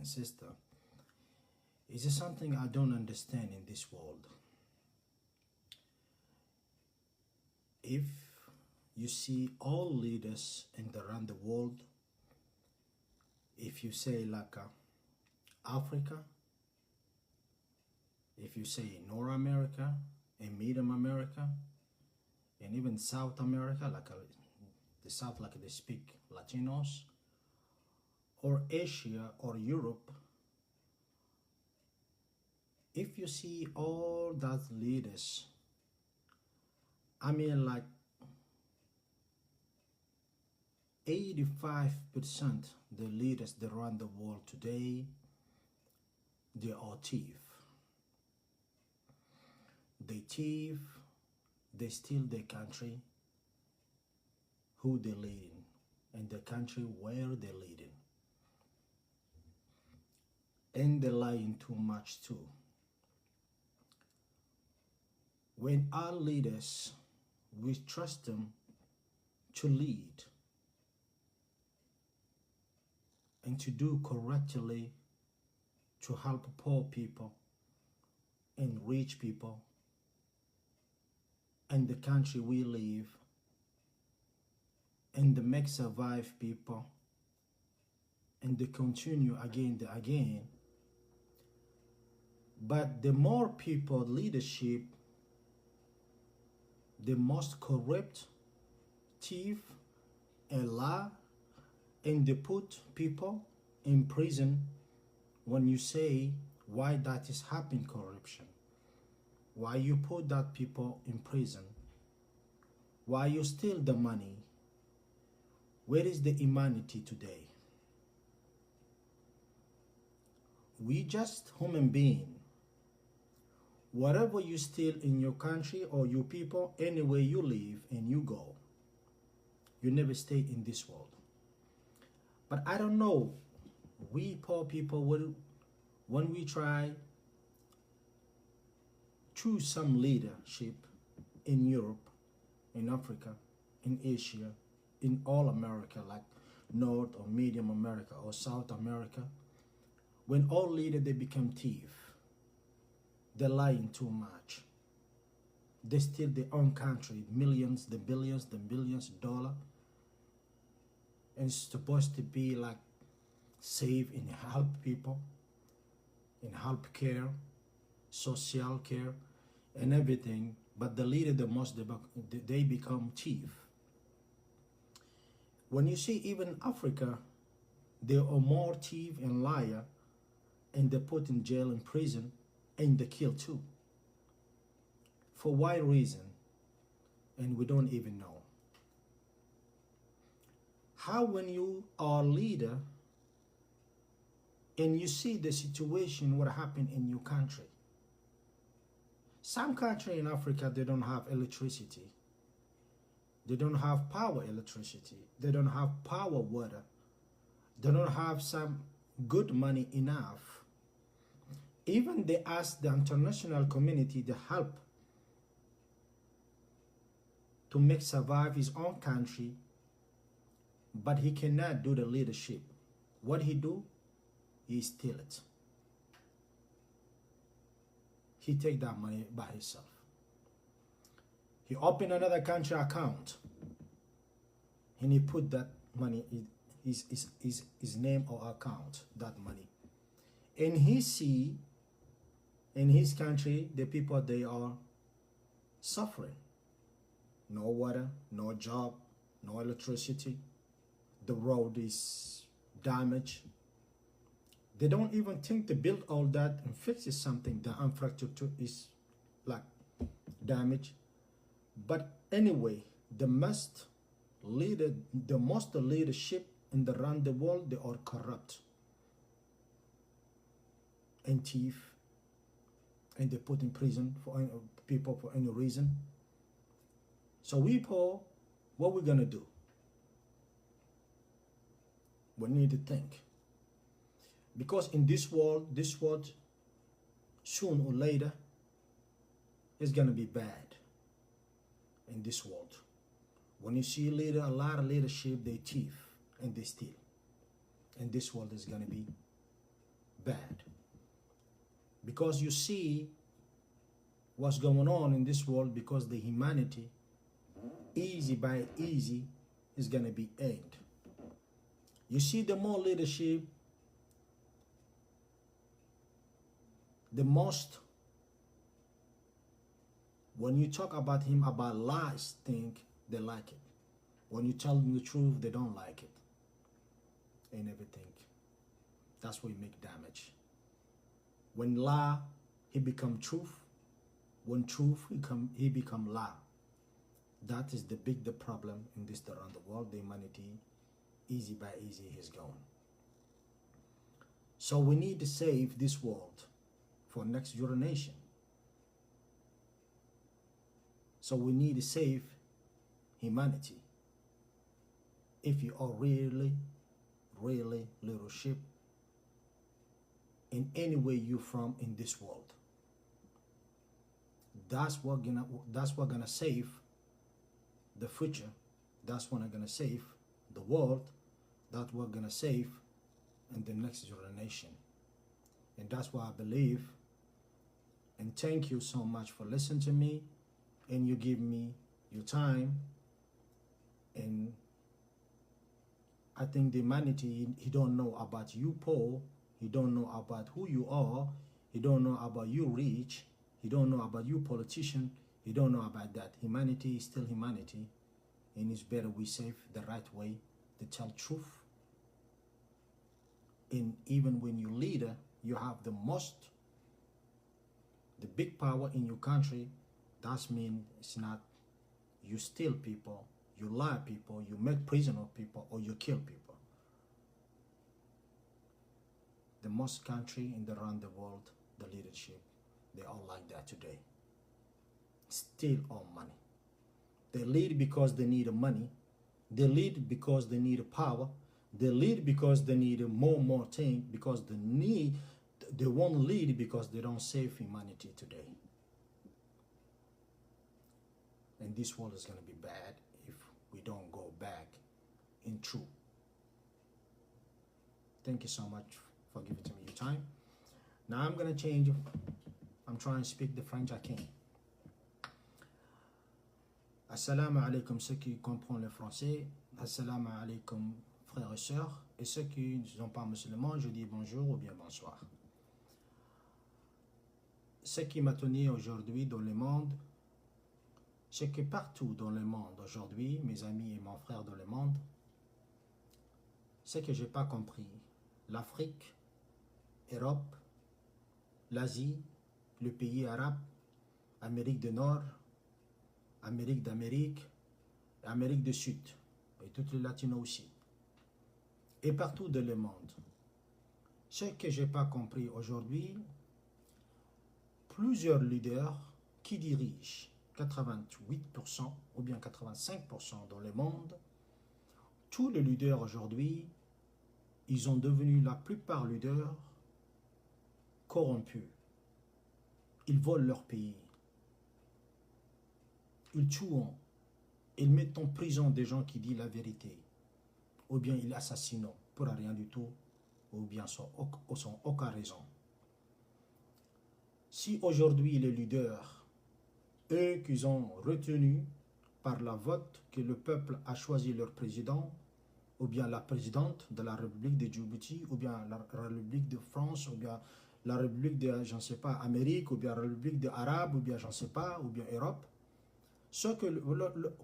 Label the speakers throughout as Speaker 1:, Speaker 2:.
Speaker 1: sister, is there something I don't understand in this world? If you see all leaders around the world, if you say like Africa, if you say North America and Middle America, and even South America, like the South, like they speak Latinos, or Asia or Europe, if you see all that leaders, I mean like 85% the leaders that run the world today, they are thief. They thief, they steal their country, who they leading, and the country where they leading. And they're lying too much too. When our leaders, we trust them to lead and to do correctly, to help poor people and rich people and the country we live, and to make survive people, and they continue again and again. But the more people leadership, the most corrupt, thief, and lie, and they put people in prison. When you say why that is happening, corruption, why you put that people in prison, why you steal the money, where is the humanity today? We just human being. Whatever you steal in your country or your people, anywhere you live and you go, you never stay in this world. But I don't know, we poor people, when we try choose some leadership in Europe, in Africa, in Asia, in all America, like North or Medium America or South America, when all leaders, they become thieves. They're lying too much. They steal their own country, millions, the billions of dollars. And it's supposed to be like save and help people, in health care, social care, and everything. But the leader, the most, they become thief. When you see even Africa, there are more thief and liar, and they put in jail and prison, and they kill too. For what reason? And we don't even know. How when you are a leader and you see the situation, what happened in your country. Some country in Africa, they don't have electricity. They don't have power electricity. They don't have power water. They don't have some good money enough. Even they ask the international community to help to make survive his own country, but he cannot do the leadership. What he do? He steal it. He take that money by himself. He open another country account and he put that money, his name or account, that money. And he see in his country, the people, they are suffering. No water, no job, no electricity. The road is damaged. They don't even think to build all that and fix something. The infrastructure is like damaged. But anyway, the most leadership in the around the world, they are corrupt and thief. And they put in prison for people for any reason. So we poor, what we're gonna do? We need to think. Because in this world, soon or later, is gonna be bad. In this world, when you see a lot of leadership, they thief and they steal. And this world is gonna be bad. Because you see what's going on in this world, because the humanity, easy by easy, is going to be end. You see, the more leadership, the most, when you talk about him about lies, think they like it. When you tell them the truth, they don't like it. And everything. That's where you make damage. When lie, he become truth. When truth, he become lie. That is the problem in this around the world. The humanity, easy by easy, is gone. So we need to save this world for next generation. So we need to save humanity. If you are really leadership in any way you're from in this world, that's what gonna save the future. That's what gonna save the world. That's what gonna save in the next generation. And that's why I believe. And thank you so much for listening to me, and you give me your time. And I think the humanity, he don't know about you poor, he don't know about who you are, he don't know about you rich, he don't know about you politician, he don't know about that. Humanity is still humanity, and it's better we save the right way to tell truth. And even when you're leader, you have the big power in your country. That means it's not you steal people, you lie people, you make prisoner of people, or you kill people. The most country in around the world, the leadership, they all like that today. Steal all money. They lead because they need money. They lead because they need power. They lead because they need more things, because they won't lead because they don't save humanity today. And this world is going to be bad if we don't go back in truth. Thank you so much for giving to me your time. Now I'm going to change. I'm trying to speak the French I can. Assalamu alaikum, ceux qui comprennent le français. Assalamu alaikum, frères et sœurs. Et ceux qui ne sont pas musulmans, je dis bonjour ou bien bonsoir. Ce qui m'a tenu aujourd'hui dans le monde, c'est que partout dans le monde aujourd'hui, mes amis et mon frère dans le monde, c'est que je n'ai pas compris. L'Afrique, l'Europe, l'Asie, le pays arabe, Amérique du Nord, Amérique d'Amérique, Amérique du Sud, et toutes les latinos aussi. Et partout dans le monde. Ce que je n'ai pas compris aujourd'hui, plusieurs leaders qui dirigent 88% ou bien 85% dans le monde, tous les leaders aujourd'hui, ils ont devenu la plupart leaders corrompus. Ils volent leur pays. Ils tuent. Ils mettent en prison des gens qui disent la vérité. Ou bien ils assassinent pour rien du tout, ou bien sans aucune raison. Si aujourd'hui les leaders, eux qu'ils ont retenus par la vote que le peuple a choisi leur président, ou bien la présidente de la République de Djibouti, ou bien la République de France, ou bien la République de, je ne sais pas, Amérique, ou bien la République de Arabe, ou bien je ne sais pas, ou bien Europe, ce que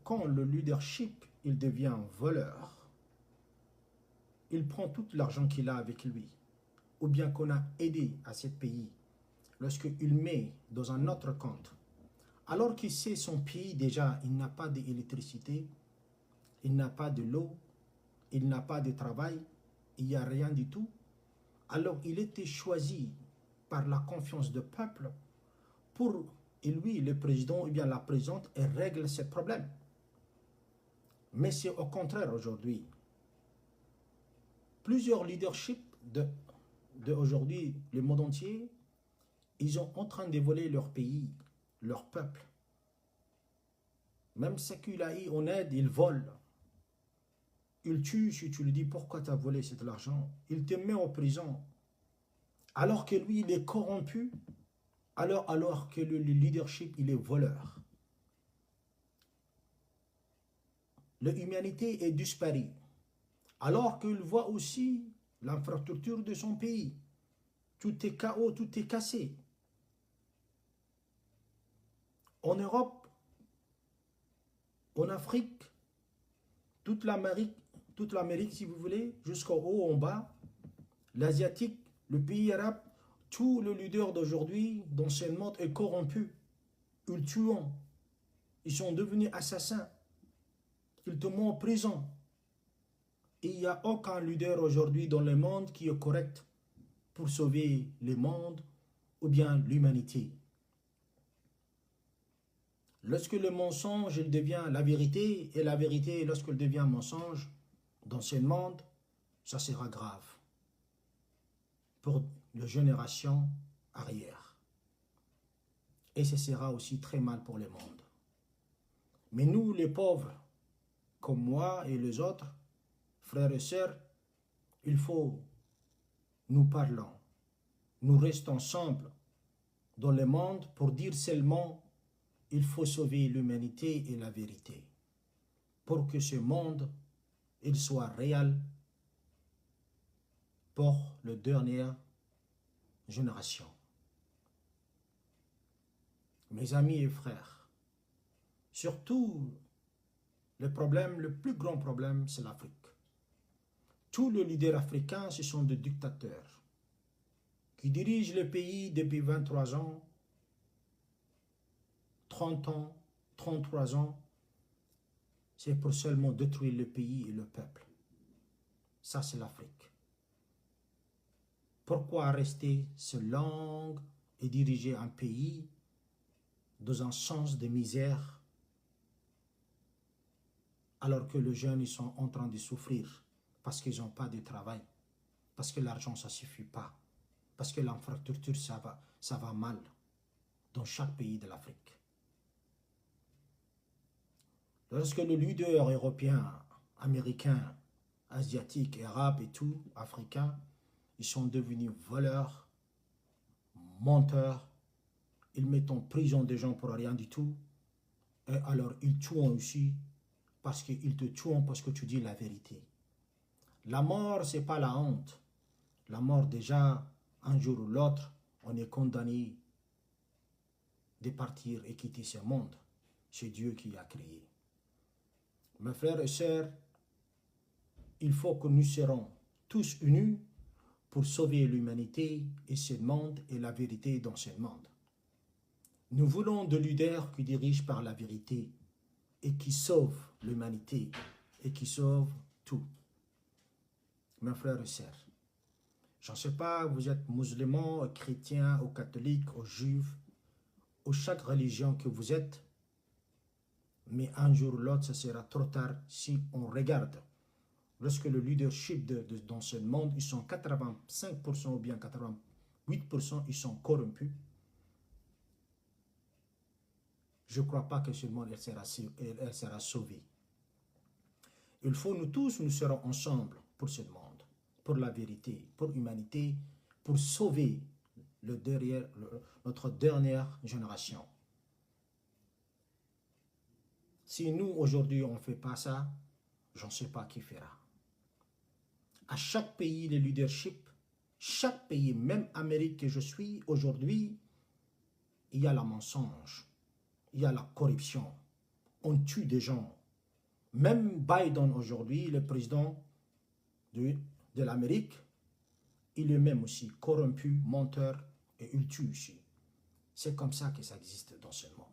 Speaker 1: quand le leadership il devient voleur, il prend tout l'argent qu'il a avec lui, ou bien qu'on a aidé à ce pays, lorsqu'il met dans un autre compte, alors qu'il sait son pays déjà, il n'a pas d'électricité, il n'a pas de l'eau, il n'a pas de travail, il n'y a rien du tout, alors il était choisi par la confiance du peuple pour, et lui, le président ou bien la présidente, règle ce problème. Mais c'est au contraire aujourd'hui. Plusieurs leaderships de aujourd'hui, le monde entier, ils sont en train de voler leur pays, leur peuple. Même ce qu'il a eu en aide, ils volent. Ils tuent si tu lui dis pourquoi tu as volé cet argent. Il te met en prison. Alors que lui, il est corrompu, alors que le leadership, il est voleur. L'humanité est disparue. Alors qu'il voit aussi l'infrastructure de son pays. Tout est chaos, tout est cassé. En Europe, en Afrique, toute l'Amérique, si vous voulez, jusqu'au haut, en bas, l'Asiatique, le pays arabe, tout le leader d'aujourd'hui dans ce monde est corrompu. Ils tuent. Ils sont devenus assassins. Ils te mettent en prison. Et il n'y a aucun leader aujourd'hui dans le monde qui est correct pour sauver le monde ou bien l'humanité. Lorsque le mensonge il devient la vérité, et la vérité, lorsqu'elle devient mensonge, dans ce monde, ça sera grave pour les générations arrière. Et ce sera aussi très mal pour le monde. Mais nous, les pauvres, comme moi et les autres, frères et sœurs, il faut nous parlons, nous restons ensemble dans le monde pour dire seulement il faut sauver l'humanité et la vérité pour que ce monde il soit réel pour la dernière génération. Mes amis et frères, surtout le plus grand problème, c'est l'Afrique. Tous les leaders africains, ce sont des dictateurs qui dirigent le pays depuis 23 ans, 30 ans, 33 ans. C'est pour seulement détruire le pays et le peuple. Ça, c'est l'Afrique. Pourquoi rester si long et diriger un pays dans un sens de misère alors que les jeunes ils sont en train de souffrir parce qu'ils n'ont pas de travail, parce que l'argent ça ne suffit pas, parce que l'infrastructure ça va mal dans chaque pays de l'Afrique. Lorsque les leaders européens, américains, asiatiques, arabes et tout, africains, ils sont devenus voleurs, menteurs, ils mettent en prison des gens pour rien du tout, et alors ils tuent aussi parce qu'ils te tuent parce que tu dis la vérité. La mort, ce n'est pas la honte. La mort, déjà, un jour ou l'autre, on est condamné de partir et quitter ce monde. C'est Dieu qui l'a créé. Mes frères et sœurs, il faut que nous serons tous unis pour sauver l'humanité et ce monde et la vérité dans ce monde. Nous voulons des leaders qui dirigent par la vérité et qui sauvent l'humanité et qui sauvent tout. Mes frères et sœurs, je ne sais pas, vous êtes musulmans, chrétiens, ou catholiques, ou juifs, ou chaque religion que vous êtes, mais un jour ou l'autre, ce sera trop tard si on regarde. Lorsque le leadership dans ce monde, ils sont 85% ou bien 88%, ils sont corrompus. Je ne crois pas que ce monde elle sera sauvé. Il faut nous tous, nous serons ensemble pour ce monde, pour la vérité, pour l'humanité, pour sauver notre dernière génération. Si nous, aujourd'hui, on ne fait pas ça, je ne sais pas qui fera. À chaque pays, le leadership, chaque pays, même Amérique que je suis aujourd'hui, il y a le mensonge, il y a la corruption. On tue des gens. Même Biden aujourd'hui, le président de l'Amérique, il est même aussi corrompu, menteur et il tue aussi. C'est comme ça que ça existe dans ce monde.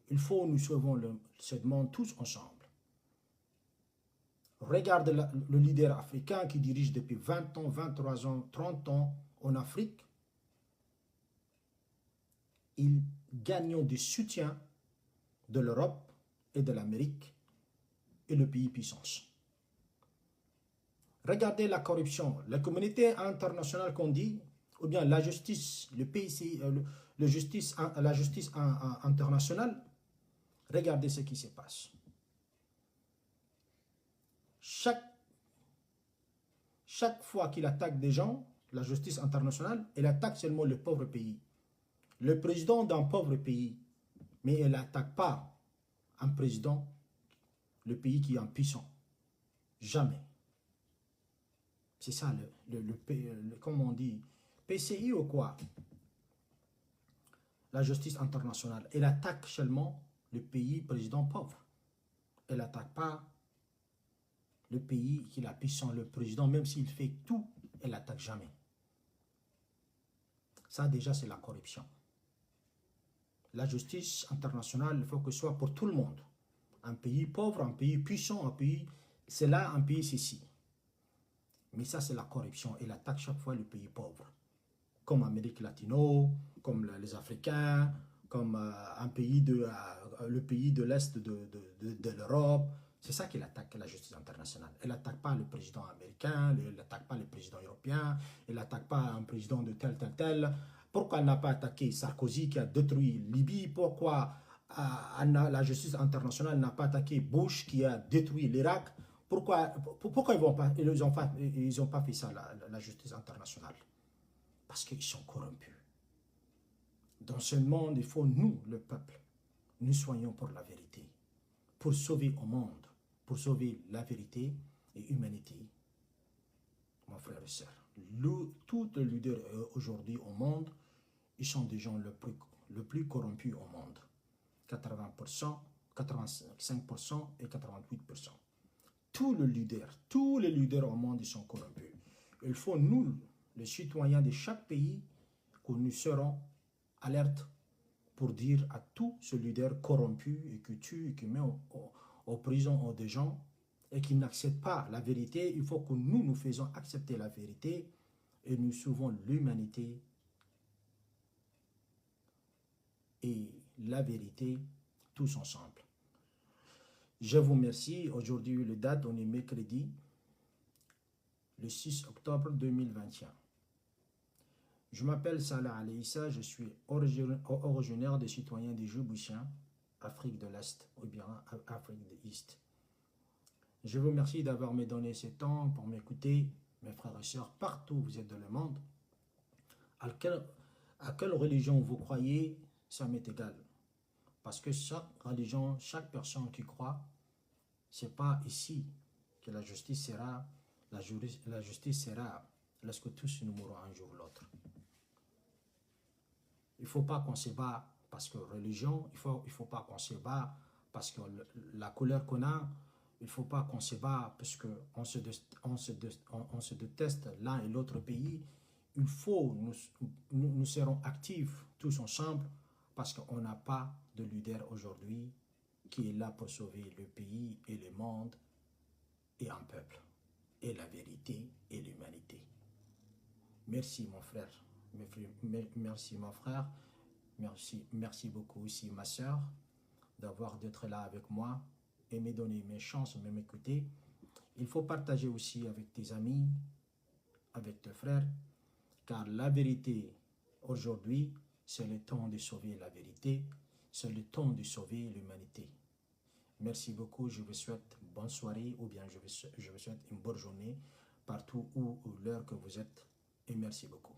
Speaker 1: Il faut nous sauvons ce monde tous ensemble. Regarde le leader africain qui dirige depuis 20 ans, 23 ans, 30 ans en Afrique. Il gagne du soutien de l'Europe et de l'Amérique et le pays puissance. Regardez la corruption, la communauté internationale qu'on dit, ou bien la justice, le PIC, la justice internationale, regardez ce qui se passe. Chaque fois qu'il attaque des gens, la justice internationale, elle attaque seulement le pauvre pays. Le président d'un pauvre pays, mais elle n'attaque pas un président, le pays qui est impuissant. Jamais. C'est ça, comment on dit, PCI ou quoi? La justice internationale, elle attaque seulement le pays président pauvre. Elle n'attaque pas le pays qui est puissant, le président, même s'il fait tout, elle n'attaque jamais. Ça déjà, c'est la corruption. La justice internationale, il faut que ce soit pour tout le monde. Un pays pauvre, un pays puissant, un pays, c'est là, un pays, c'est ici. Mais ça, c'est la corruption. Elle attaque chaque fois le pays pauvre. Comme Amérique latino, comme les Africains, comme un pays le pays de l'Est de l'Europe. C'est ça qu'elle attaque, la justice internationale. Elle n'attaque pas le président américain, elle n'attaque pas le président européen, elle n'attaque pas un président de tel. Pourquoi elle n'a pas attaqué Sarkozy qui a détruit Libye? Pourquoi la justice internationale n'a pas attaqué Bush qui a détruit l'Irak? Pourquoi ils n'ont pas fait ça, la justice internationale? Parce qu'ils sont corrompus. Dans ce monde, il faut nous, le peuple, nous soyons pour la vérité, pour sauver au monde, pour sauver la vérité et l'humanité. Mon frère et soeur, tous les leaders aujourd'hui au monde, ils sont des gens le plus corrompus au monde. 80%, 85% et 88%. Tous les leaders au monde, ils sont corrompus. Il faut nous, les citoyens de chaque pays, que nous serons alertes pour dire à tous ces leaders corrompus et qui tuent et qui mettent en prison des gens et qui n'acceptent pas la vérité. Il faut que nous faisons accepter la vérité et nous sauvons l'humanité et la vérité tous ensemble. Je vous remercie. Aujourd'hui, la date, on est mercredi, le 6 octobre 2021. Je m'appelle Salah Alaïssa, je suis originaire des citoyens des Djiboutiens, Afrique de l'Est ou bien Afrique de l'Est. Je vous remercie d'avoir me donné ce temps pour m'écouter, mes frères et sœurs, partout où vous êtes dans le monde. À quelle religion vous croyez, ça m'est égal. Parce que chaque religion, chaque personne qui croit, c'est pas ici que la justice sera, la justice sera lorsque tous nous mourrons un jour ou l'autre. Il ne faut pas qu'on se bat parce que religion, il faut pas qu'on se bat parce que la couleur qu'on a, il ne faut pas qu'on se bat parce qu'on se déteste l'un et l'autre pays. Il faut, nous serons actifs tous ensemble parce qu'on n'a pas de leader aujourd'hui qui est là pour sauver le pays et le monde et un peuple, et la vérité et l'humanité. Merci mon frère, merci mon frère, merci beaucoup aussi ma soeur d'être là avec moi et me donner mes chances, de m'écouter. Il faut partager aussi avec tes amis, avec tes frères, car la vérité aujourd'hui, c'est le temps de sauver la vérité, c'est le temps de sauver l'humanité. Merci beaucoup, je vous souhaite bonne soirée ou bien je vous souhaite une bonne journée partout où l'heure que vous êtes et merci beaucoup.